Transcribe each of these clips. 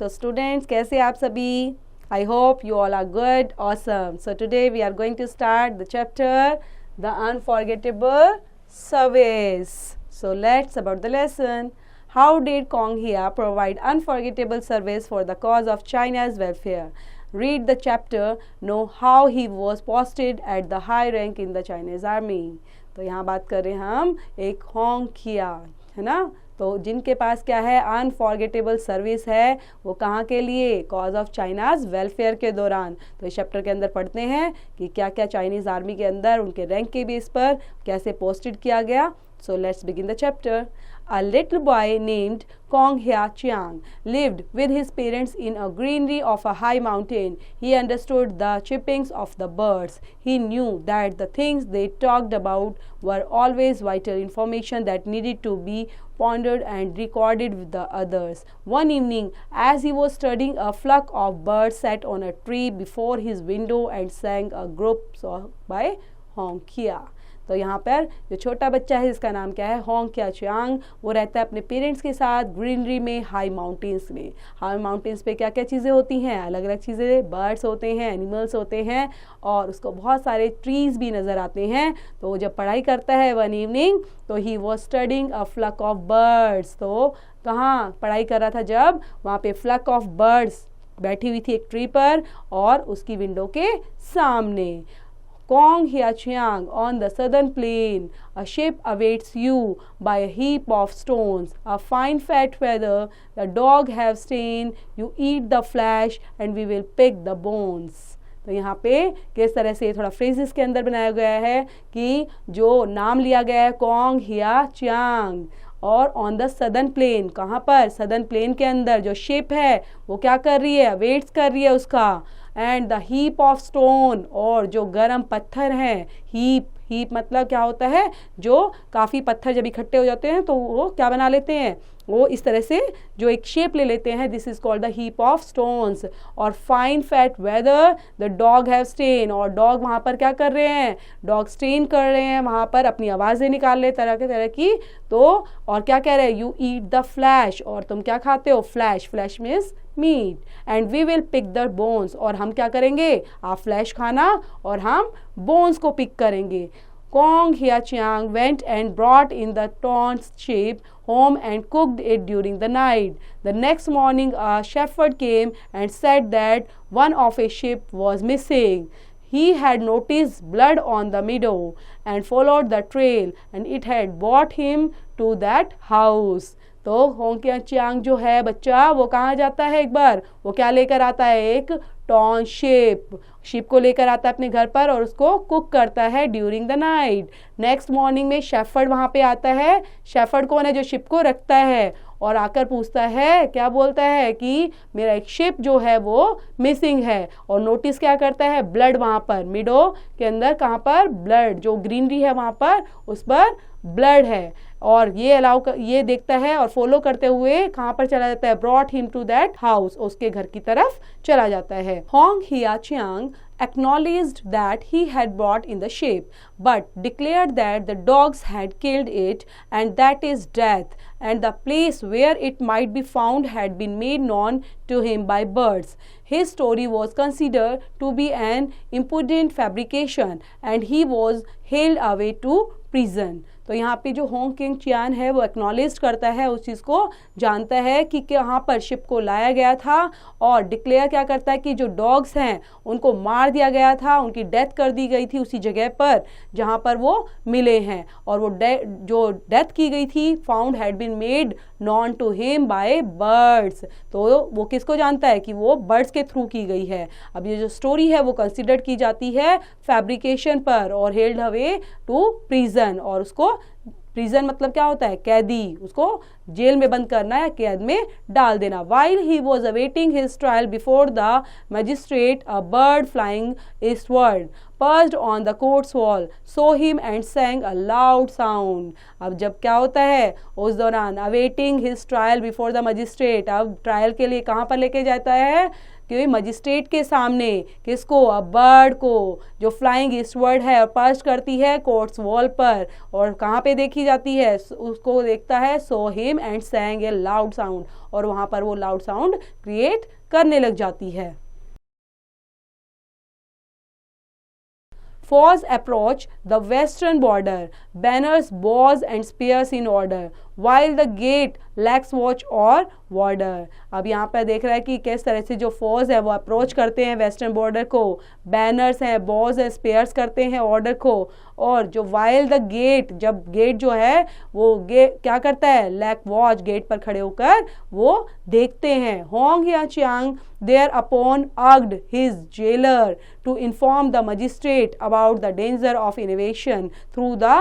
So students, कैसे आप सभी? I hope you all are good, awesome. So today we are going to start the chapter, The Unforgettable Service. So let's about the lesson. How did Kong Hea provide unforgettable service for the cause of China's welfare? Read the chapter, know how he was posted at the high rank in the Chinese army. तो यहाँ बात कर रहे हैं हम एक Hong खिया, है ना, तो जिनके पास क्या है, अनफॉरगेटेबल सर्विस है, वो कहाँ के लिए, कॉज ऑफ चाइनाज वेलफेयर के दौरान। तो इस चैप्टर के अंदर पढ़ते हैं कि क्या क्या चाइनीज़ आर्मी के अंदर उनके रैंक के बेस पर कैसे पोस्टेड किया गया। So let's begin the chapter. A little boy named Kong Hea Chiang lived with his parents in a greenery of a high mountain. He understood the chirpings of the birds. He knew that the things they talked about were always vital information that needed to be pondered and recorded with the others. One evening, as he was studying, a flock of birds sat on a tree before his window and sang a group song by Hong Kia. तो यहाँ पर जो छोटा बच्चा है जिसका नाम क्या है, होंग खिया चियांग, वो रहता है अपने पेरेंट्स के साथ ग्रीनरी में, हाई माउंटेन्स में। हाई माउंटेन्स पे क्या क्या चीज़ें होती हैं, अलग अलग चीज़ें, बर्ड्स होते हैं, एनिमल्स होते हैं, और उसको बहुत सारे ट्रीज भी नज़र आते हैं। तो वो जब पढ़ाई करता है वन इवनिंग, तो he was studying a flock of birds. तो कहाँ पढ़ाई कर रहा था, जब वहाँ पे फ्लक ऑफ बर्ड्स बैठी हुई थी एक ट्री पर और उसकी विंडो के सामने। Kong Hea Chiang, on the southern plain, a ship awaits you by a heap of stones. A fine fat feather, the dog have stained. You eat the flesh, and we will pick the bones. तो यहाँ पे किस तरह से थोड़ा phrases के अंदर बनाया गया है कि जो नाम लिया गया है कोंग हिया चियांग, और ऑन द सदर्न प्लेन, कहाँ पर, सदर्न प्लेन के अंदर जो शिप है वो क्या कर रही है, वेट्स कर रही है उसका। And the heap of stone, और जो गरम पत्थर हैं, हीप हीप मतलब क्या होता है, जो काफ़ी पत्थर जब इकट्ठे हो जाते हैं तो वो क्या बना लेते हैं, वो इस तरह से जो एक शेप ले लेते हैं, this is called the heap of stones. और fine fat weather, the dog have stain, और डॉग वहाँ पर क्या कर रहे हैं, डॉग स्टेन कर रहे हैं, वहाँ पर अपनी आवाज़ें निकाल रहे तरह के तरह की। तो और क्या कह रहे हैं, यू ईट द फ्लैश, और तुम क्या खाते हो, flesh, flesh means meat, and we will pick the bones, और हम क्या करेंगे, आप फ्लैश खाना और हम बोन्स को पिक करेंगे। Kong Hea Chiang went and brought in the torn sheep home and cooked it during the night. The next morning a shepherd came and said that one of his sheep was missing. He had noticed blood on the meadow and followed the trail, and it had brought him to that house. तो Hong खिया Chiang जो है बच्चा, वो कहाँ जाता है, एक बार वो क्या लेकर आता है, एक टॉन शिप को लेकर आता है अपने घर पर और उसको कुक करता है during the night. Next morning में शेफर्ड वहाँ पे आता है। शेफर्ड कौन है, जो शिप को रखता है, और आकर पूछता है, क्या बोलता है कि मेरा एक शिप जो है वो मिसिंग है, और नोटिस क्या करता है, ब्लड वहाँ पर मिडो के अंदर, कहाँ पर, ब्लड, जो ग्रीनरी है वहाँ पर उस पर ब्लड है, और ये देखता है और फॉलो करते हुए कहाँ पर चला जाता है, brought him to that house, उसके घर की तरफ चला जाता है। Hong Hia Chiang acknowledged that he had brought in the ship, but declared that the dogs had killed it, and that is death, and the place where it might be found had been made known to him by birds. His story was considered to be an impudent fabrication, and he was hailed away to prison. तो यहाँ पे जो Hong king Chiyaan है वो acknowledge करता है, उस चीज़ को जानता है कि यहाँ पर शिप को लाया गया था, और डिक्लेयर क्या करता है कि जो डॉग्स हैं उनको मार दिया गया था, उनकी डेथ कर दी गई थी उसी जगह पर जहाँ पर वो मिले हैं, और वो जो डेथ की गई थी, found had been made known to him by birds. तो वो किसको जानता है कि वो बर्ड्स के थ्रू की गई है। अब ये जो स्टोरी है वो कंसिडर की जाती है फैब्रिकेशन पर, और हेल्ड अवे टू प्रिजन, और उसको प्रिजन मतलब क्या होता है, कैदी, उसको जेल में बंद करना या कैद में डाल देना। While he was awaiting his trial before the magistrate, a bird flying eastward perched on the court's wall saw him and sang a loud sound. अब जब क्या होता है उस दौरान, awaiting his trial before the magistrate, अब trial के लिए कहाँ पर लेके जाता है, कि मजिस्ट्रेट के सामने किसको, अ बर्ड को, जो फ्लाइंग ईस्टवर्ड है और पर्च करती है कोर्ट्स वॉल पर, और कहाँ पे देखी जाती है, उसको देखता है, so him and sang a loud sound, और वहाँ पर वो लाउड साउंड क्रिएट करने लग जाती है। Foes approach the western border, banners, bows and spears in order, while the gate lacks watch or warder। अब यहाँ पर देख रहा है कि किस तरह से जो फोर्स है वो अप्रोच करते हैं वेस्टर्न बॉर्डर को, बैनर्स हैं, बॉज हैं, स्पेयर्स करते हैं ऑर्डर को, और जो वाइल द गेट, जब गेट जो है वो गेट क्या करता है, लैक वॉच, गेट पर खड़े होकर वो देखते हैं। होंग या Chiang there upon urged his jailer to inform the magistrate about the danger of invasion through the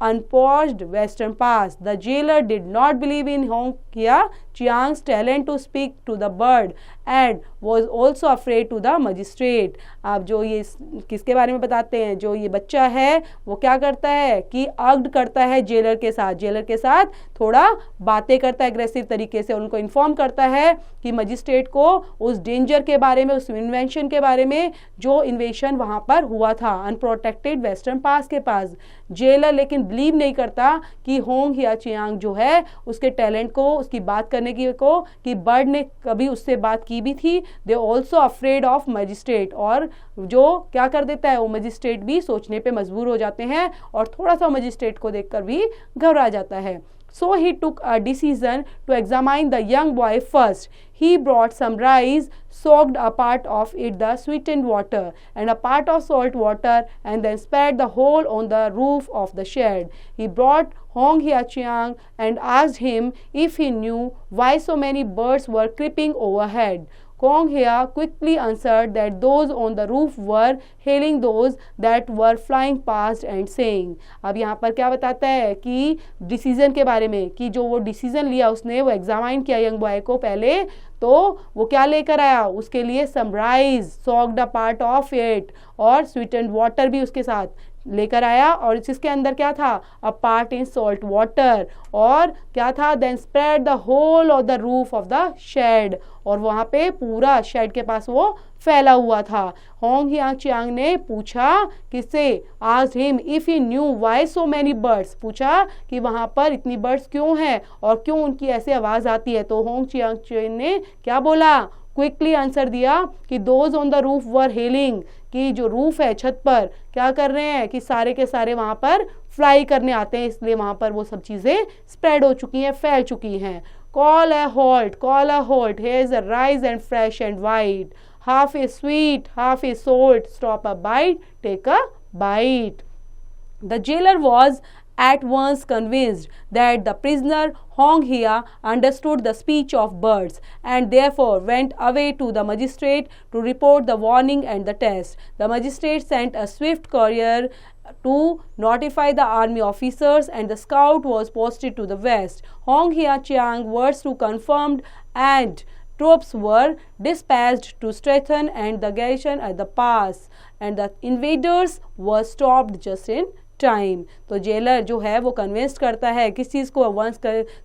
unpatched western pass. The jailer did not believe in Hong Kia Chiang's talent to speak to the bird and was also afraid to the magistrate। अब जो ये किसके बारे में बताते हैं, जो ये बच्चा है वो क्या करता है कि अर्ग्ड करता है जेलर के साथ थोड़ा बातें करता है एग्रेसिव तरीके से, उनको इन्फॉर्म करता है कि मजिस्ट्रेट को उस डेंजर के बारे में, उस इन्वेंशन के बारे में जो इन्वेशन वहां पर हुआ था अनप्रोटेक्टेड वेस्टर्न पास के पास। जेलर लेकिन बिलीव नहीं करता कि होंग या चियांग जो है उसके टैलेंट को, उसकी बात करने की को, कि बर्ड ने कभी उससे बात की भी थी। They also afraid of magistrate, और जो क्या कर देता है वो मजिस्ट्रेट भी सोचने पे मजबूर हो जाते हैं और थोड़ा सा मजिस्ट्रेट को देखकर भी घबरा जाता है। So he took a decision to examine the young boy first. He brought some rice, soaked a part of it the sweetened water and a part of salt water, and then spread the whole on the roof of the shed. He brought Hong Hia Chiang and asked him if he knew why so many birds were creeping overhead. Hong Hia quickly answered that those on the roof were hailing those that were flying past and saying। अब यहाँ पर क्या बताता है कि decision के बारे में, कि जो वो डिसीजन लिया उसने, वो एग्जामाइन किया यंग बॉय को पहले, तो वो क्या लेकर आया उसके लिए, some rice, soaked a part of it, और स्वीटेंड वाटर भी उसके साथ लेकर आया, और इसके अंदर क्या था, a part in salt water, और क्या था, then spread the whole of the roof of the shed, और वहां पे पूरा शेड के पास वो फैला हुआ था। होंग हिया चियांग ने पूछा किससे, asked him if he new why so many birds, पूछा कि वहां पर इतनी बर्ड्स क्यों हैं और क्यों उनकी ऐसी आवाज आती है। तो होंग चियांग ने क्या बोला, क्विकली आंसर दिया कि those on the roof were hailing, कि जो रूफ है छत पर क्या कर रहे हैं कि सारे के सारे वहां पर फ्लाई करने आते हैं, इसलिए वहां पर वो सब चीजें स्प्रेड हो चुकी हैं, फैल चुकी हैं। Call a halt, here is a rice and fresh and white, half is sweet, half is salt, stop a bite, take a bite। The jailer was at once convinced that the prisoner Hong Hia understood the speech of birds and therefore went away to the magistrate to report the warning and the test. The magistrate sent a swift courier to notify the army officers and the scout was posted to the west. Hong Hia Chiang words to confirmed and troops were dispatched to strengthen and the garrison at the pass, and the invaders were stopped just in time. तो jailer जो है वो convince करता है, किस चीज़ को, once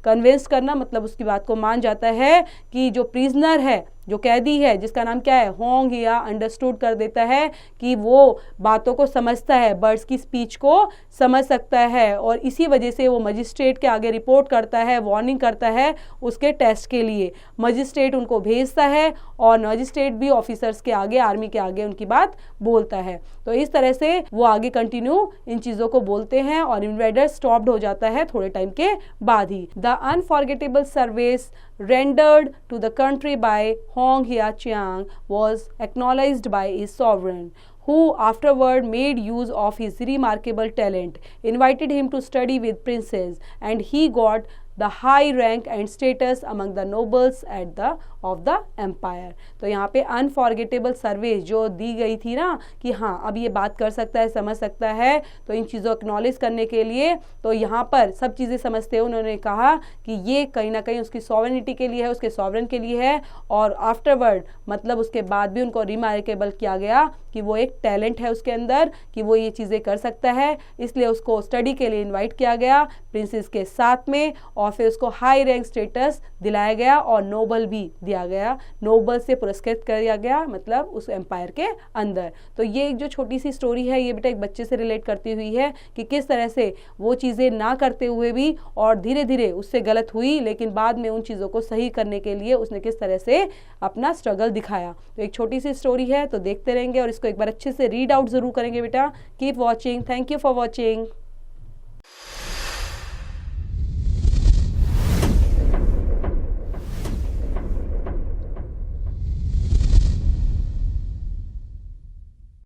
convince करना मतलब उसकी बात को मान जाता है कि जो प्रिजनर है, जो कैदी है जिसका नाम क्या है, होंग हिया, अंडरस्टूड कर देता है कि वो बातों को समझता है, बर्ड्स की स्पीच को समझ सकता है, और इसी वजह से वो मजिस्ट्रेट के आगे रिपोर्ट करता है, वार्निंग करता है उसके टेस्ट के लिए। मजिस्ट्रेट उनको भेजता है और मजिस्ट्रेट भी ऑफिसर्स के आगे, आर्मी के आगे उनकी बात बोलता है। तो इस तरह से वो आगे कंटिन्यू इन चीज़ों को बोलते हैं और इन्वेडर स्टॉप्ड हो जाता है थोड़े टाइम के बाद ही। The unforgettable service rendered to the country by Hong Hia Chiang was acknowledged by his sovereign, who afterward made use of his remarkable talent, invited him to study with princes, and he got the high rank and status among the nobles at the of the empire। तो यहाँ पे unforgettable service जो दी गई थी ना कि हाँ अब ये बात कर सकता है, समझ सकता है, तो इन चीज़ों को एक्नॉलेज करने के लिए तो यहाँ पर सब चीज़ें समझते हैं, उन्होंने कहा कि ये कहीं ना कहीं उसकी सॉवरेनिटी के लिए है, उसके सॉवरन के लिए है, और आफ्टरवर्ड मतलब उसके बाद भी उनको रिमार्केबल किया गया कि वो एक टैलेंट है उसके अंदर, कि वो ये चीज़ें कर सकता है, इसलिए उसको स्टडी के लिए इन्वाइट किया गया प्रिंसेस के साथ में, और फिर उसको हाई रैंक स्टेटस दिलाया गया और नोबल भी दिया गया, नोबल से पुरस्कृत किया गया, मतलब उस एम्पायर के अंदर। तो ये एक जो छोटी सी स्टोरी है ये बेटा एक बच्चे से रिलेट करती हुई है कि किस तरह से वो चीज़ें ना करते हुए भी और धीरे धीरे उससे गलत हुई, लेकिन बाद में उन चीज़ों को सही करने के लिए उसने किस तरह से अपना स्ट्रगल दिखाया। तो एक छोटी सी स्टोरी है, तो देखते रहेंगे और इसको एक बार अच्छे से रीड आउट ज़रूर करेंगे बेटा। Keep watching, thank you for watching.